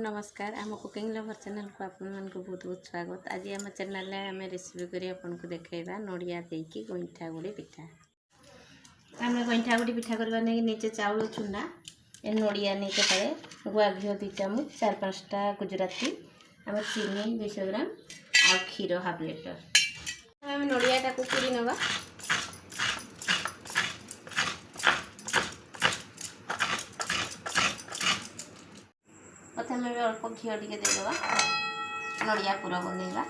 नमस्कार आम cooking lover channel को बहुत बहुत स्वागत। आज आम चैनल आम रेसिपी कर आपको देखा नड़िया देकी गईठा गुड़ी पिठा। आम गईठा गुड़ी पिठा करवा नहीं नीचे चाउल चूना नड़िया नहीं पाए गुआ घी 2 चामच 4-5टा गुजराती आम चीनी 200 ग्राम आ क्षीर हाफ लिटर। आम नड़िया कोरी नवा प्रथम अल्प घी टे देदेवा नड़िया पूरा बनइबा।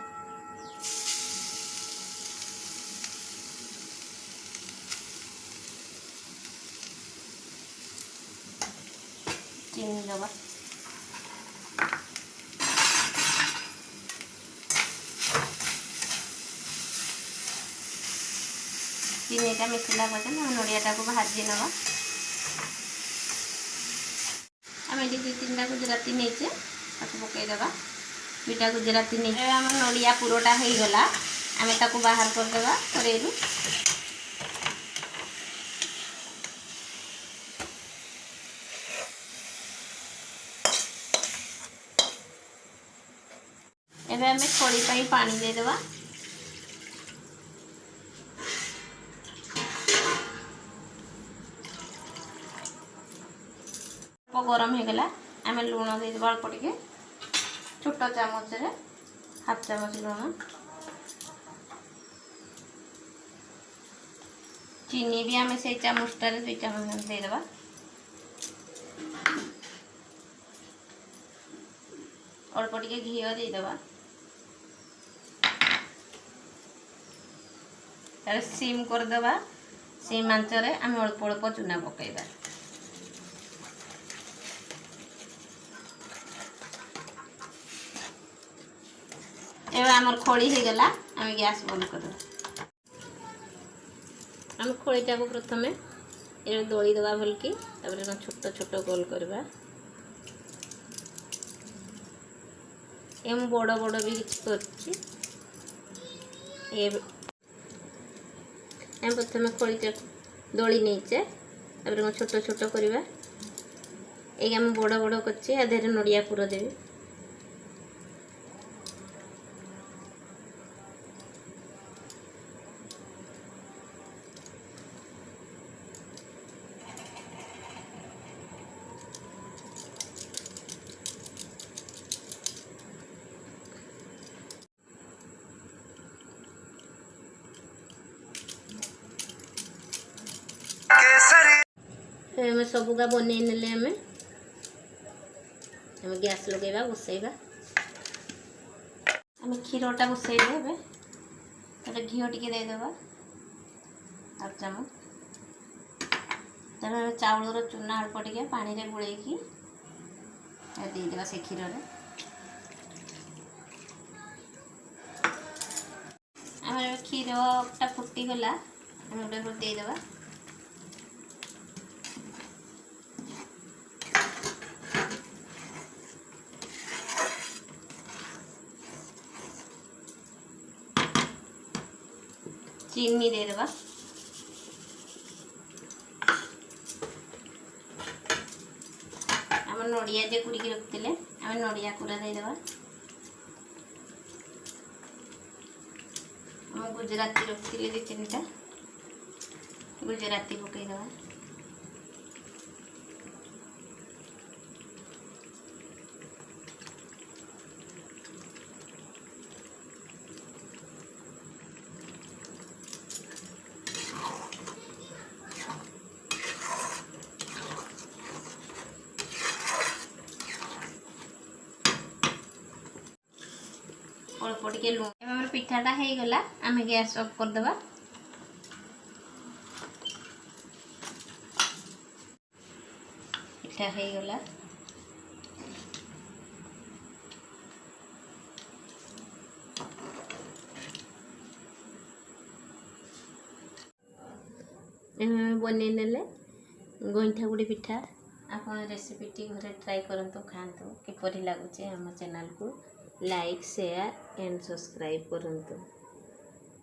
चीनी दबा चीनीटा मिसला पर्यटन नड़िया को भाजी नवा। आम ये 2-3टा गुजराती नहीं पकईदेवा 2टा गुजराती नहीं आम नड़िया पुरटा हो गला आम ताको बाहर करदेवा कड़ाई। एबे आम खोली पानी देदेवा। गरम हो गला आम लुण देदेव अल्प टे छोट चामच रे हाफ चामच लुण। चीनी भी आम से चामचटार 2 चामच देदेवा। अल्प टे घी देदेवा। सिम करदेवा सिम आंचरे आम अल्प अल्प चूना पकईबा। एवं आमर खोली हो गला आम गैस बंद कर आम खोलीटा को प्रथम ये दली दवा भलकी छोट छोट गोल करवा। बड़ बड़ भी किसी कर प्रथम खोलीटा दली नहीं छोट छोट करवा। ये आम बड़ बड़ कर नड़िया पूरा देवी। हमें सबुगा बनई ने आम गैस लगेगा बसैबा। आम क्षीरटा बसैबे घी टे देदेवा हाफ चामच। तेरे चाउल चूना अल्प टे पानी रे गोलैकी देदेवा से क्षीर रे। आम क्षीरटा फुटीगला आम गोटे देदेवा। चीनी देदेवा। आम नड़िया जे कुड़ी रखते आम नड़िया पूरा देदेवा। आम गुजराती रखी 2-3टा गुजराती पकईदेवा। अल्प टे लुण पिठाटा हो गला आम गैस ऑफ करदेवा। पिठा हो गला बनई ने गईठा गुड़ी पिठा। आप रेसिपीटी घरे ट्राई करंतु खातु किपरि लगुचे आम चैनल को लाइक शेयर एंड सब्सक्राइब करंतु।